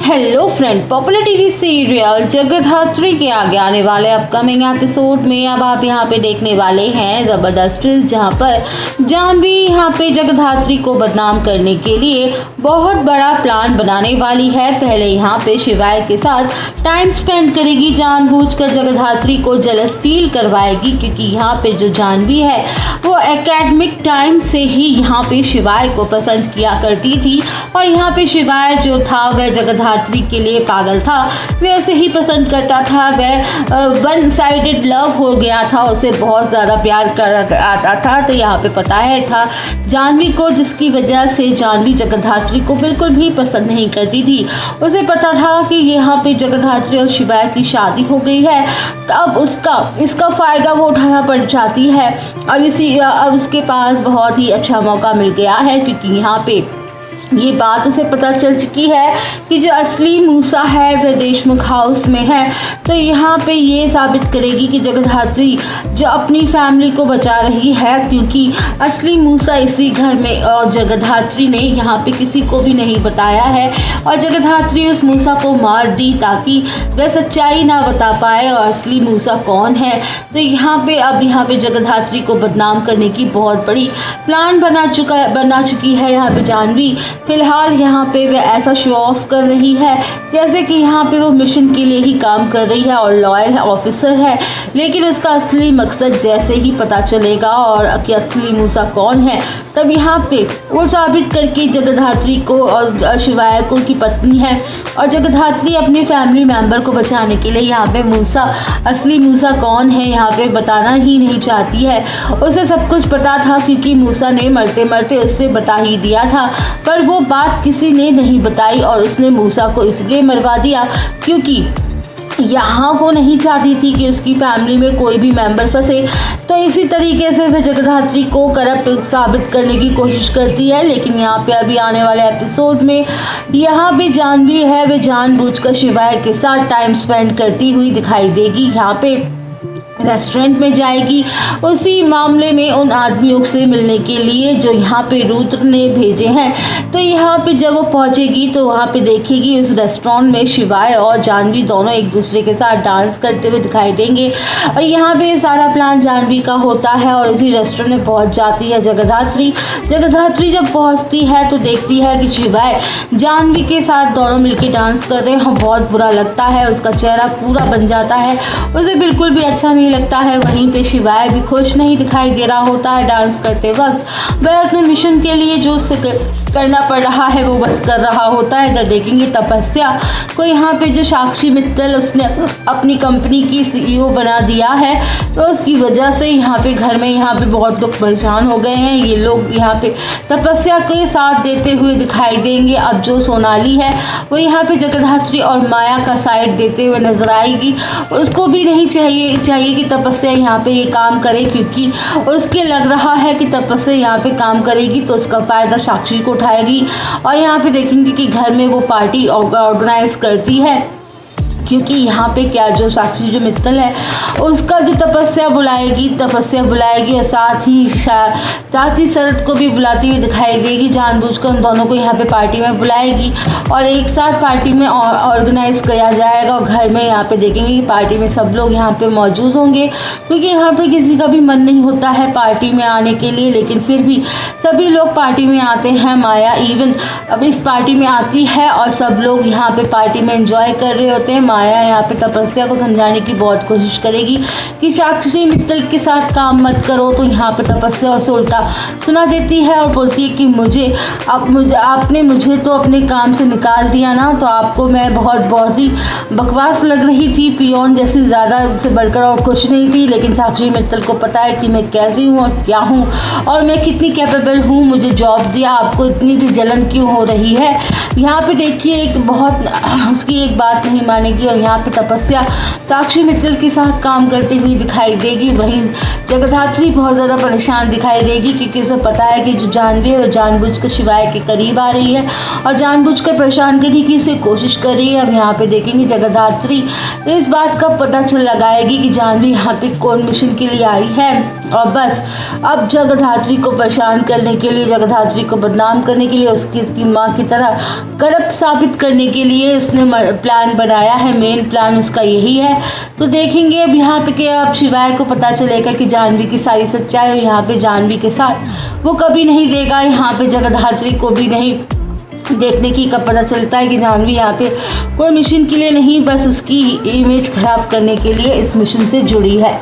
Hello friend, popular TV serial Jagaddhatri के आगे आने वाले अपकमिंग एपिसोड में अब आप यहाँ पे देखने वाले हैं ज़बरदस्त ट्विस्ट, जहाँ पर जानवी यहाँ पे जगधात्री को बदनाम करने के लिए बहुत बड़ा प्लान बनाने वाली है। पहले यहाँ पे शिवाय के साथ टाइम स्पेंड करेगी, जानबूझकर जगधात्री को जेलस फील करवाएगी, क्योंकि यहाँ पे जो जानवी है वो एकेडमिक टाइम से ही यहाँ पे शिवाय को पसंद किया करती थी, और यहाँ पे शिवाय जो था वह जगधात्री के लिए पागल था, वह उसे ही पसंद करता था, वह वन साइडेड लव हो गया था, उसे बहुत ज़्यादा प्यार कर आता था। तो यहाँ पे पता है था जानवी को, जिसकी वजह से जानवी जगधात्री को बिल्कुल भी पसंद नहीं करती थी। उसे पता था कि यहाँ पे जगधात्री और शिवाय की शादी हो गई है, तो अब इसका फ़ायदा वो उठाना पड़ जाती है। अब उसके पास बहुत ही अच्छा मौका मिल गया है, क्योंकि यहाँ पे ये बात उसे पता चल चुकी है कि जो असली मूसा है वह देशमुख हाउस में है। तो यहाँ पे ये साबित करेगी कि जगधात्री जो अपनी फैमिली को बचा रही है, क्योंकि असली मूसा इसी घर में, और जगधात्री ने यहाँ पे किसी को भी नहीं बताया है, और जगधात्री उस मूसा को मार दी ताकि वह सच्चाई ना बता पाए और असली मूसा कौन है। तो यहाँ पे जगधात्री को बदनाम करने की बहुत बड़ी प्लान बना चुकी है यहाँ पे जानवी। फिलहाल यहाँ पे वह ऐसा शो ऑफ कर रही है जैसे कि यहाँ पे वो मिशन के लिए ही काम कर रही है और लॉयल ऑफिसर है, लेकिन उसका असली मकसद जैसे ही पता चलेगा और कि असली मूसा कौन है, तब यहाँ पे वो साबित करके जगधात्री को और शिवाय को की पत्नी है, और जगधात्री अपनी फैमिली मेम्बर को बचाने के लिए यहाँ पे असली मूसा कौन है यहाँ पे बताना ही नहीं चाहती है। उसे सब कुछ पता था, क्योंकि मूसा ने मरते मरते उससे बता ही दिया था, पर वो बात किसी ने नहीं बताई, और उसने मूसा को इसलिए मरवा दिया क्योंकि यहाँ वो नहीं चाहती थी कि उसकी फैमिली में कोई भी मेंबर फंसे। तो इसी तरीके से वह जगधात्री को करप्ट साबित करने की कोशिश करती है। लेकिन यहाँ पे अभी आने वाले एपिसोड में यहाँ पे जानवी है, वह जानबूझकर शिवाय के साथ टाइम स्पेंड करती हुई दिखाई देगी। यहाँ पे रेस्टोरेंट में जाएगी उसी मामले में उन आदमियों से मिलने के लिए जो यहाँ पे रुद्र ने भेजे हैं। तो यहाँ पे जब वो पहुँचेगी तो वहाँ पे देखेगी उस रेस्टोरेंट में शिवाय और जानवी दोनों एक दूसरे के साथ डांस करते हुए दिखाई देंगे, और यहाँ पे सारा प्लान जानवी का होता है। और इसी रेस्टोरेंट में पहुँच जाती है जगधात्री। जब पहुँचती है तो देखती है कि शिवाय जानवी के साथ दोनों मिलकर डांस कर रहे हैं। बहुत बुरा लगता है, उसका चेहरा पूरा बन जाता है, उसे बिल्कुल भी अच्छा नहीं लगता है। वहीं पे शिवाय भी खुश नहीं दिखाई दे रहा होता है डांस करते वक्त। वह अपने मिशन के लिए जो उसे करना पड़ रहा है वो बस कर रहा होता है। इधर देखेंगे तपस्या को, यहाँ पे जो साक्षी मित्तल उसने अपनी कंपनी की CEO बना दिया है, तो उसकी वजह से यहाँ पे बहुत लोग परेशान हो गए हैं। ये लोग यहाँ पे तपस्या को साथ देते हुए दिखाई देंगे। अब जो सोनाली है वो यहाँ पे जगधात्री और माया का साइड देते हुए नजर आएगी। उसको भी नहीं चाहिए कि तपस्या यहाँ पे ये काम करे, क्योंकि उसके लग रहा है कि तपस्या यहाँ पे काम करेगी तो उसका फ़ायदा साक्षी को उठाएगी। और यहाँ पे देखेंगे कि घर में वो पार्टी ऑर्गेनाइज करती है, क्योंकि यहाँ पे जो साक्षी जो मित्तल है उसका जो तपस्या बुलाएगी और साथ ही शरद को भी बुलाती हुई दिखाई देगी। जानबूझकर उन दोनों को यहाँ पे पार्टी में बुलाएगी और एक साथ पार्टी में ऑर्गेनाइज किया जाएगा। और घर में यहाँ पे देखेंगे कि पार्टी में सब लोग यहाँ पे मौजूद होंगे, क्योंकि यहाँ पे किसी का भी मन नहीं होता है पार्टी में आने के लिए, लेकिन फिर भी सभी लोग पार्टी में आते हैं। माया इवन अब इस पार्टी में आती है और सब लोग यहाँ पे पार्टी में एंजॉय कर रहे होते हैं। माया यहाँ पे तपस्या को समझाने की बहुत कोशिश करेगी कि साक्षी मित्तल के साथ काम मत करो, तो यहाँ पे तपस्या उसे उल्टा सुना देती है और बोलती है कि आपने मुझे तो अपने काम से निकाल दिया ना, तो आपको मैं बहुत ही बकवास लग रही थी, पियोन जैसी, ज़्यादा से बढ़कर और कुछ नहीं थी। लेकिन साक्षी मित्तल को पता है कि मैं कैसी हूँ और क्या हूँ और मैं कितनी कैपेबल हूँ, मुझे जॉब दिया, आपको इतनी भी जलन क्यों हो रही है। यहाँ पे देखिए उसकी एक बात नहीं मानेगी, और यहाँ पे तपस्या साक्षी मित्तल के साथ काम करती हुई दिखाई देगी। वहीं जगधात्री बहुत ज़्यादा परेशान दिखाई देगी, क्योंकि उसे पता है कि जो जानवी है वो जानबूझकर शिवाय के करीब आ रही है और जानबूझकर परेशान करने की उसे कोशिश कर रही है। अब यहाँ पे देखेंगे जगधात्री इस बात का पता लगाएगी कि जानवी यहाँ पे कौन मिशन के लिए आई है। और बस अब जगधात्री को परेशान करने के लिए, जगधात्री को बदनाम करने के लिए, उसकी माँ की तरह करप्ट साबित करने के लिए उसने प्लान बनाया है। मेन प्लान उसका यही है। तो देखेंगे अब यहाँ पे कि अब शिवाय को पता चलेगा कि जाह्नवी की सारी सच्चाई, और यहाँ पे जाह्नवी के साथ वो कभी नहीं देगा। यहाँ पे जगधात्री को भी नहीं देखने की कब पता चलता है कि जाह्नवी यहाँ पे कोई मिशन के लिए नहीं, बस उसकी इमेज खराब करने के लिए इस मिशन से जुड़ी है।